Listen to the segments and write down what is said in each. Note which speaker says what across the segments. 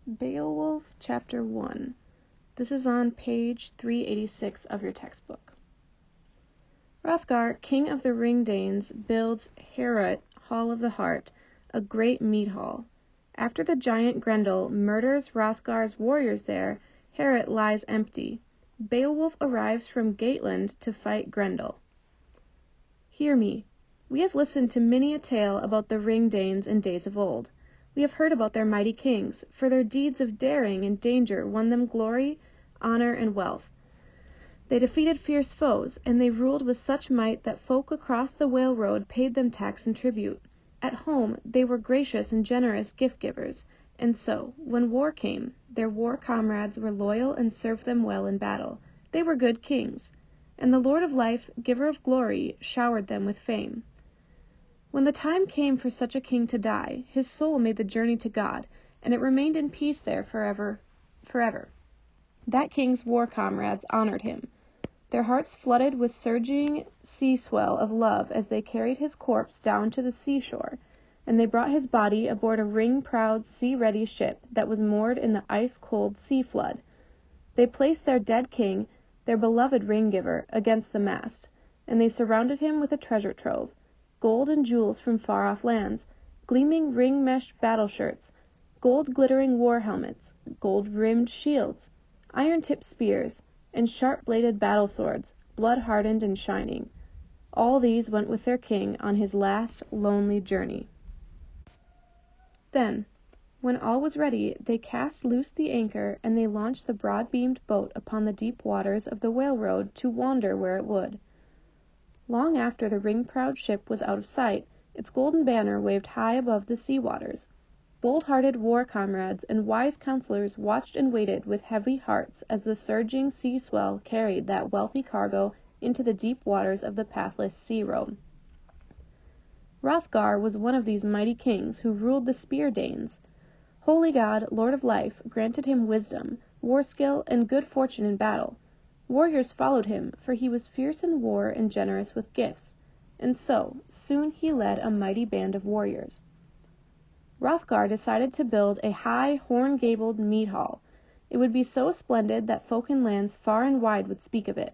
Speaker 1: Beowulf, Chapter 1. This is on page 386 of your textbook. Hrothgar, king of the Ring-Danes, builds Heorot, Hall of the Heart, a great mead hall. After the giant Grendel murders Hrothgar's warriors there, Heorot lies empty. Beowulf arrives from Geatland to fight Grendel. Hear me. We have listened to many a tale about the Ring-Danes in days of old. We have heard about their mighty kings, for their deeds of daring and danger won them glory, honor, and wealth. They defeated fierce foes, and they ruled with such might that folk across the whale road paid them tax and tribute. At home they were gracious and generous gift-givers, and so, when war came, their war comrades were loyal and served them well in battle. They were good kings, and the Lord of Life, giver of glory, showered them with fame. When the time came for such a king to die, his soul made the journey to God, and it remained in peace there forever. That king's war comrades honored him. Their hearts flooded with surging sea swell of love as they carried his corpse down to the seashore, and they brought his body aboard a ring-proud, sea-ready ship that was moored in the ice-cold sea flood. They placed their dead king, their beloved ring-giver, against the mast, and they surrounded him with a treasure trove. Gold and jewels from far-off lands, gleaming ring-meshed battle-shirts, gold-glittering war-helmets, gold-rimmed shields, iron-tipped spears, and sharp-bladed battle-swords, blood-hardened and shining. All these went with their king on his last lonely journey. Then, when all was ready, they cast loose the anchor, and they launched the broad-beamed boat upon the deep waters of the whale road to wander where it would. Long after the ring-proud ship was out of sight, its golden banner waved high above the sea waters. Bold-hearted war comrades and wise counselors watched and waited with heavy hearts as the surging sea swell carried that wealthy cargo into the deep waters of the pathless sea road. Hrothgar was one of these mighty kings who ruled the Spear-Danes. Holy God, Lord of Life, granted him wisdom, war skill, and good fortune in battle. Warriors followed him, for he was fierce in war and generous with gifts, and so, soon he led a mighty band of warriors. Hrothgar decided to build a high, horn-gabled mead hall. It would be so splendid that folk in lands far and wide would speak of it.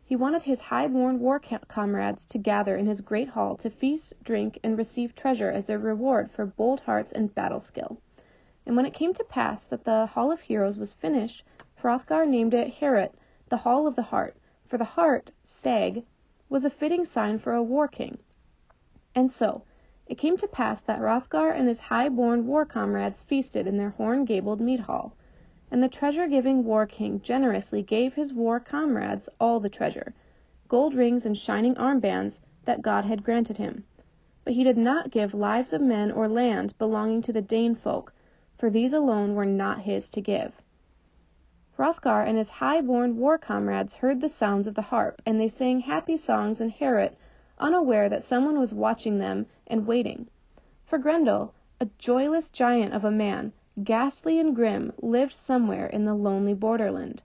Speaker 1: He wanted his high-born war comrades to gather in his great hall to feast, drink, and receive treasure as their reward for bold hearts and battle skill. And when it came to pass that the Hall of Heroes was finished, Hrothgar named it Heorot, the Hall of the Heart, for the heart, stag, was a fitting sign for a war king. And so, it came to pass that Hrothgar and his high-born war comrades feasted in their horn-gabled mead hall, and the treasure-giving war king generously gave his war comrades all the treasure, gold rings and shining armbands that God had granted him. But he did not give lives of men or land belonging to the Dane folk, for these alone were not his to give. Hrothgar and his high-born war comrades heard the sounds of the harp, and they sang happy songs in Heorot, unaware that someone was watching them and waiting. For Grendel, a joyless giant of a man, ghastly and grim, lived somewhere in the lonely borderland.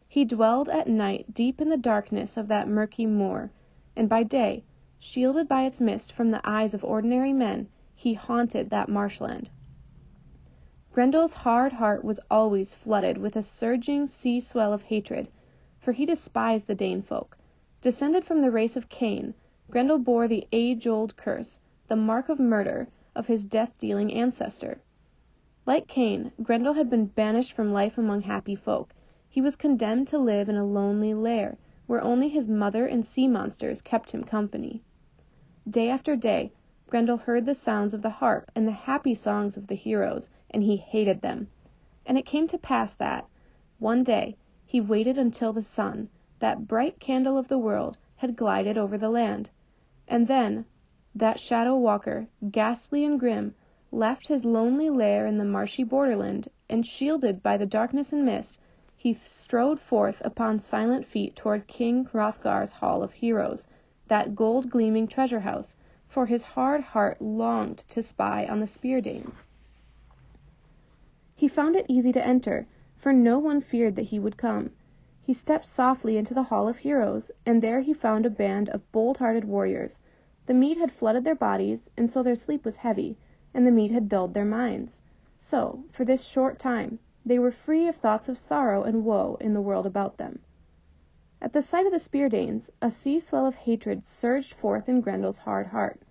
Speaker 1: He dwelled at night deep in the darkness of that murky moor, and by day, shielded by its mist from the eyes of ordinary men, he haunted that marshland. Grendel's hard heart was always flooded with a surging sea swell of hatred, for he despised the Dane folk. Descended from the race of Cain, Grendel bore the age-old curse, the mark of murder, of his death-dealing ancestor. Like Cain, Grendel had been banished from life among happy folk. He was condemned to live in a lonely lair, where only his mother and sea monsters kept him company. Day after day, Grendel heard the sounds of the harp and the happy songs of the heroes, and he hated them. And it came to pass that, one day, he waited until the sun, that bright candle of the world, had glided over the land. And then, that shadow-walker, ghastly and grim, left his lonely lair in the marshy borderland, and shielded by the darkness and mist, he strode forth upon silent feet toward King Hrothgar's Hall of Heroes, that gold-gleaming treasure-house, for his hard heart longed to spy on the Spear-Danes. He found it easy to enter, for no one feared that he would come. He stepped softly into the Hall of Heroes, and there he found a band of bold-hearted warriors. The mead had flooded their bodies, and so their sleep was heavy, and the mead had dulled their minds. So, for this short time, they were free of thoughts of sorrow and woe in the world about them. At the sight of the Spear-Danes, a sea swell of hatred surged forth in Grendel's hard heart.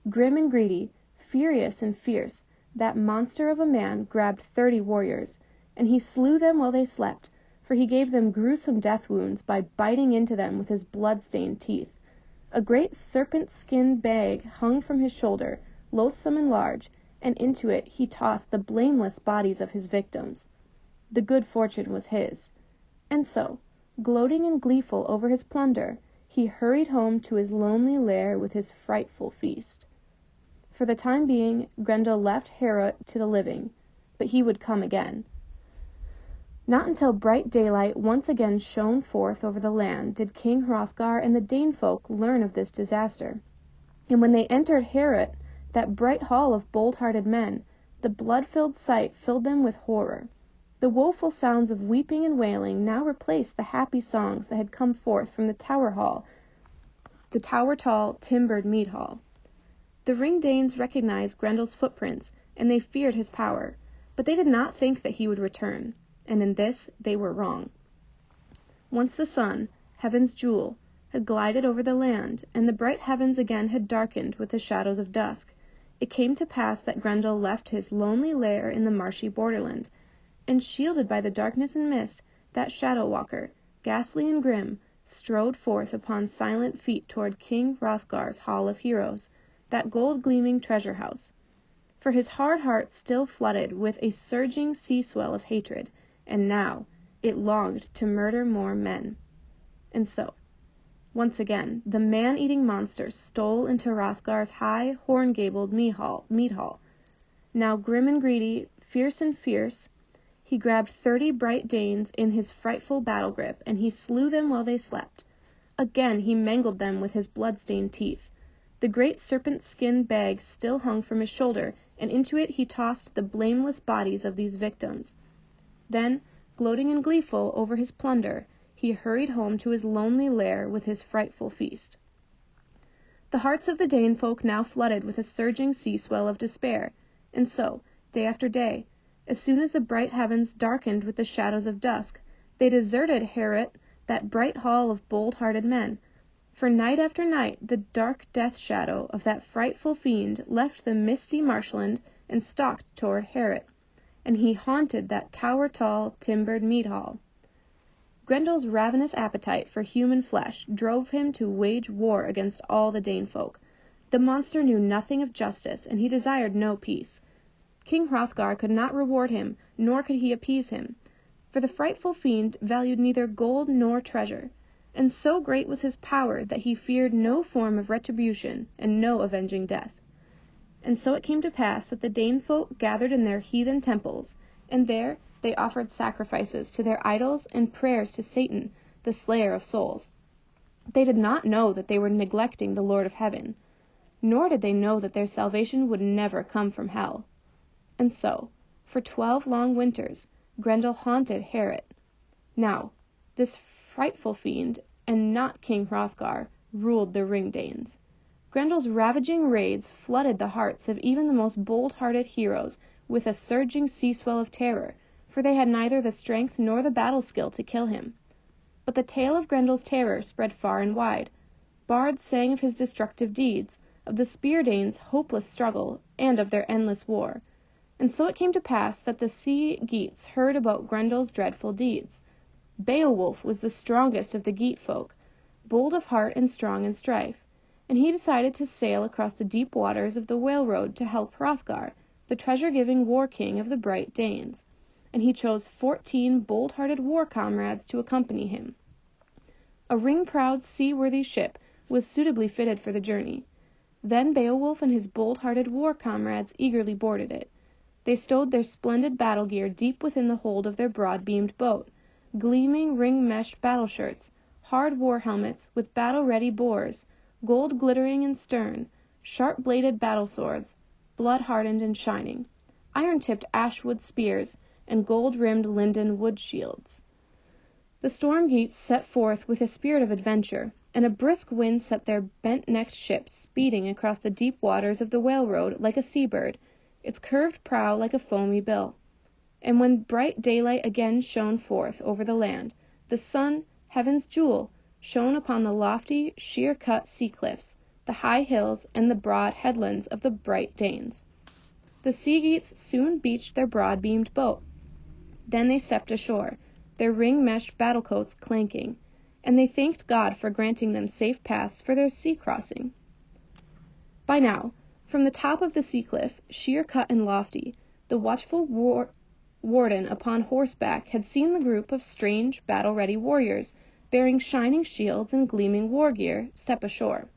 Speaker 1: Grim and greedy, furious and fierce, that monster of a man grabbed 30 warriors, and he slew them while they slept, for he gave them gruesome death wounds by biting into them with his blood-stained teeth. A great serpent-skin bag hung from his shoulder, loathsome and large, and into it he tossed the blameless bodies of his victims. The good fortune was his. And so, gloating and gleeful over his plunder, he hurried home to his lonely lair with his frightful feast. For the time being, Grendel left Heorot to the living, but he would come again. Not until bright daylight once again shone forth over the land did King Hrothgar and the Dane folk learn of this disaster. And when they entered Heorot, that bright hall of bold-hearted men, the blood-filled sight filled them with horror. The woeful sounds of weeping and wailing now replaced the happy songs that had come forth from the tower-tall, timbered mead hall. The Ring-Danes recognized Grendel's footprints, and they feared his power, but they did not think that he would return, and in this they were wrong. Once the sun, heaven's jewel, had glided over the land, and the bright heavens again had darkened with the shadows of dusk, it came to pass that Grendel left his lonely lair in the marshy borderland, and shielded by the darkness and mist, that shadow-walker, ghastly and grim, strode forth upon silent feet toward King Hrothgar's Hall of Heroes, that gold-gleaming treasure-house. For his hard heart still flooded with a surging sea-swell of hatred, and now it longed to murder more men. And so, once again, the man-eating monster stole into Hrothgar's high, horn-gabled mead hall. Now grim and greedy, fierce and fierce, he grabbed 30 bright Danes in his frightful battle grip, and he slew them while they slept. Again he mangled them with his blood-stained teeth. The great serpent-skin bag still hung from his shoulder, and into it he tossed the blameless bodies of these victims. Then, gloating and gleeful over his plunder, he hurried home to his lonely lair with his frightful feast. The hearts of the Dane folk now flooded with a surging sea-swell of despair, and so, day after day, as soon as the bright heavens darkened with the shadows of dusk, they deserted Heorot, that bright hall of bold-hearted men, for night after night the dark death-shadow of that frightful fiend left the misty marshland and stalked toward Heorot, and he haunted that tower-tall, timbered mead hall. Grendel's ravenous appetite for human flesh drove him to wage war against all the Dane folk. The monster knew nothing of justice, and he desired no peace. King Hrothgar could not reward him, nor could he appease him, for the frightful fiend valued neither gold nor treasure, and so great was his power that he feared no form of retribution and no avenging death. And so it came to pass that the Dane folk gathered in their heathen temples, and there they offered sacrifices to their idols and prayers to Satan, the slayer of souls. They did not know that they were neglecting the Lord of Heaven, nor did they know that their salvation would never come from hell. And so, for 12 long winters, Grendel haunted Heorot. Now, this frightful fiend, and not King Hrothgar, ruled the Ring-Danes. Grendel's ravaging raids flooded the hearts of even the most bold-hearted heroes with a surging sea-swell of terror, for they had neither the strength nor the battle-skill to kill him. But the tale of Grendel's terror spread far and wide. Bards sang of his destructive deeds, of the Spear-Danes' hopeless struggle, and of their endless war. And so it came to pass that the sea Geats heard about Grendel's dreadful deeds. Beowulf was the strongest of the Geat folk, bold of heart and strong in strife, and he decided to sail across the deep waters of the Whale Road to help Hrothgar, the treasure-giving war-king of the bright Danes, and he chose 14 bold-hearted war-comrades to accompany him. A ring-proud, seaworthy ship was suitably fitted for the journey. Then Beowulf and his bold-hearted war-comrades eagerly boarded it. They stowed their splendid battle gear deep within the hold of their broad-beamed boat, gleaming ring-meshed battle-shirts, hard war-helmets with battle-ready bores, gold glittering in stern, sharp-bladed battle-swords, blood-hardened and shining, iron-tipped ash-wood spears, and gold-rimmed linden wood-shields. The Storm Geats set forth with a spirit of adventure, and a brisk wind set their bent-necked ship speeding across the deep waters of the Whale Road like a sea-bird. its curved prow like a foamy bill. And when bright daylight again shone forth over the land, the sun, heaven's jewel, shone upon the lofty, sheer-cut sea-cliffs, the high hills, and the broad headlands of the bright Danes. The sea-geats soon beached their broad-beamed boat. Then they stepped ashore, their ring-meshed battle-coats clanking, and they thanked God for granting them safe paths for their sea-crossing. By now, from the top of the sea-cliff, sheer-cut and lofty, the watchful warden upon horseback had seen the group of strange, battle-ready warriors, bearing shining shields and gleaming war-gear, step ashore.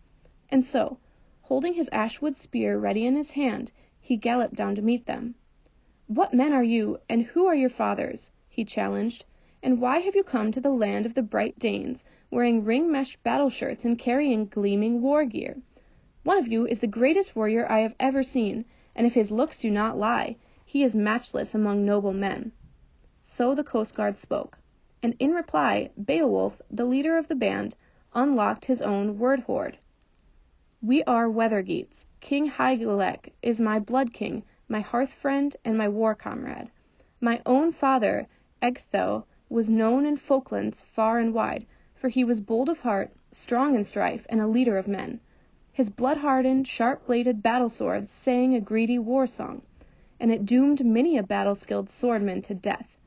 Speaker 1: And so, holding his ashwood spear ready in his hand, he galloped down to meet them. "What men are you, and who are your fathers?" he challenged. "And why have you come to the land of the bright Danes, wearing ring-meshed battle-shirts and carrying gleaming war-gear? One of you is the greatest warrior I have ever seen, and if his looks do not lie, he is matchless among noble men." So the coast guard spoke, and in reply Beowulf, the leader of the band, unlocked his own word hoard. "We are Weathergeats. King Hygelac is my blood king, my hearth friend, and my war comrade. My own father, Ecgtheow, was known in Folklands far and wide, for he was bold of heart, strong in strife, and a leader of men. His blood-hardened, sharp-bladed battle-sword sang a greedy war-song, and it doomed many a battle-skilled swordman to death.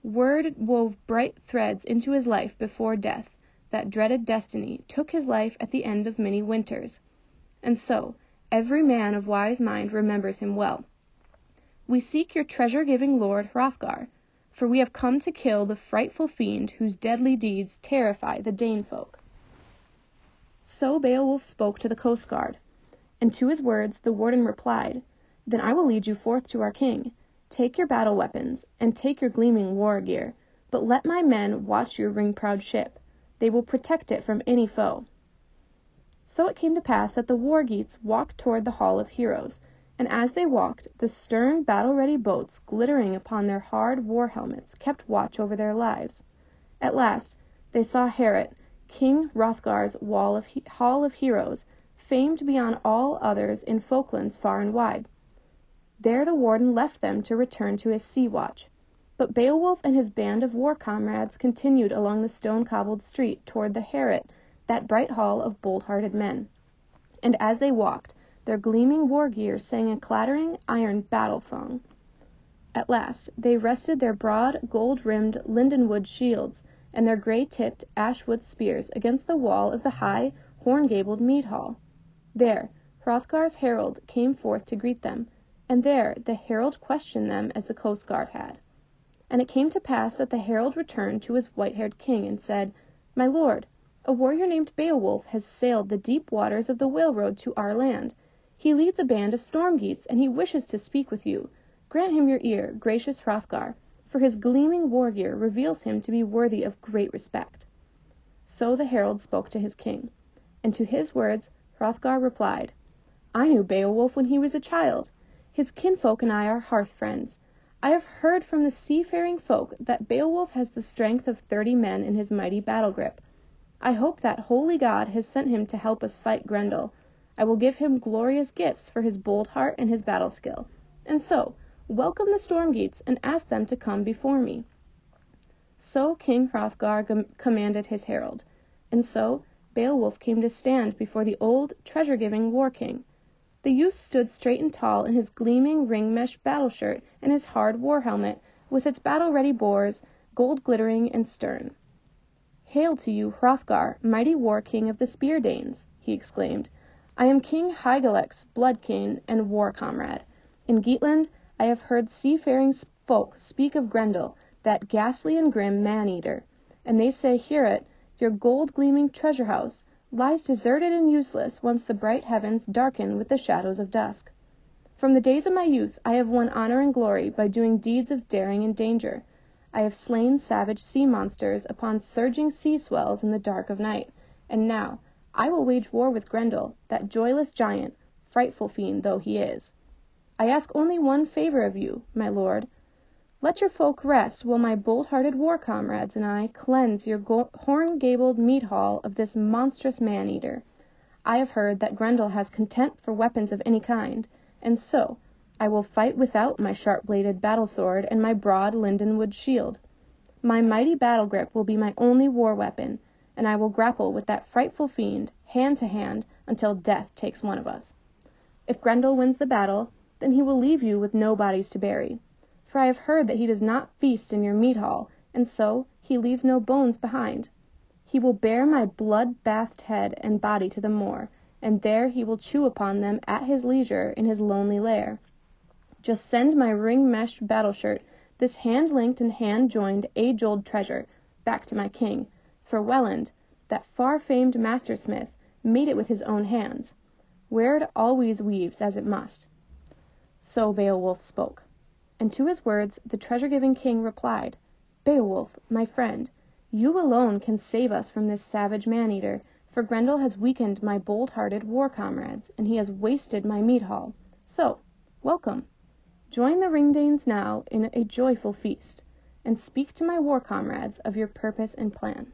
Speaker 1: Word wove bright threads into his life before death, that dreaded destiny took his life at the end of many winters. And so, every man of wise mind remembers him well. We seek your treasure-giving lord Hrothgar, for we have come to kill the frightful fiend whose deadly deeds terrify the Dane folk." So Beowulf spoke to the coast guard, and to his words the warden replied, "Then I will lead you forth to our king. Take your battle weapons, and take your gleaming war gear, but let my men watch your ring-proud ship. They will protect it from any foe." So it came to pass that the war-geats walked toward the Hall of Heroes, and as they walked, the stern, battle-ready boats, glittering upon their hard war helmets, kept watch over their lives. At last they saw Heorot, King Hrothgar's Hall of Heroes, famed beyond all others in Folklands far and wide. There the warden left them to return to his sea watch, but Beowulf and his band of war comrades continued along the stone-cobbled street toward the Heorot, that bright hall of bold-hearted men. And as they walked, their gleaming war-gear sang a clattering iron battle-song. At last they rested their broad, gold-rimmed lindenwood shields and their gray-tipped ashwood spears against the wall of the high, horn-gabled mead-hall. There Hrothgar's herald came forth to greet them, and there the herald questioned them as the coast guard had. And it came to pass that the herald returned to his white-haired king and said, "My lord, a warrior named Beowulf has sailed the deep waters of the whale road to our land. He leads a band of Stormgeats, and he wishes to speak with you. Grant him your ear, gracious Hrothgar, for his gleaming war-gear reveals him to be worthy of great respect." So the herald spoke to his king, and to his words Hrothgar replied, "I knew Beowulf when he was a child. His kinfolk and I are hearth friends. I have heard from the seafaring folk that Beowulf has the strength of 30 men in his mighty battle grip. I hope that holy God has sent him to help us fight Grendel. I will give him glorious gifts for his bold heart and his battle skill. And so, welcome the Stormgeats and ask them to come before me." So King Hrothgar commanded his herald, and so Beowulf came to stand before the old, treasure-giving war-king. The youth stood straight and tall in his gleaming ring-mesh battle-shirt and his hard war-helmet, with its battle-ready bores, gold-glittering and stern. "Hail to you, Hrothgar, mighty war-king of the Spear-Danes!" he exclaimed. "I am King Hygelac's blood-kin and war-comrade. In Geatland I have heard seafaring folk speak of Grendel, that ghastly and grim man-eater, and they say Heorot, your gold-gleaming treasure-house, lies deserted and useless once the bright heavens darken with the shadows of dusk. From the days of my youth I have won honor and glory by doing deeds of daring and danger. I have slain savage sea-monsters upon surging sea-swells in the dark of night, and now I will wage war with Grendel, that joyless giant, frightful fiend though he is. I ask only one favor of you, my lord. Let your folk rest while my bold-hearted war-comrades and I cleanse your horn-gabled mead-hall of this monstrous man-eater. I have heard that Grendel has contempt for weapons of any kind, and so, I will fight without my sharp-bladed battle-sword and my broad lindenwood shield. My mighty battle-grip will be my only war-weapon, and I will grapple with that frightful fiend, hand to hand, until death takes one of us. If Grendel wins the battle, then he will leave you with no bodies to bury, for I have heard that he does not feast in your mead-hall, and so he leaves no bones behind. He will bear my blood-bathed head and body to the moor, and there he will chew upon them at his leisure in his lonely lair. Just send my ring-meshed battle-shirt, this hand-linked and hand-joined age-old treasure, back to my king, for Welland, that far-famed master-smith, made it with his own hands, where it always weaves as it must. So Beowulf spoke, and to his words the treasure-giving king replied, Beowulf, my friend, you alone can save us from this savage man-eater, for Grendel has weakened my bold-hearted war-comrades, and he has wasted my mead-hall. So, welcome. Join the Ringdanes now in a joyful feast, and speak to my war-comrades of your purpose and plan.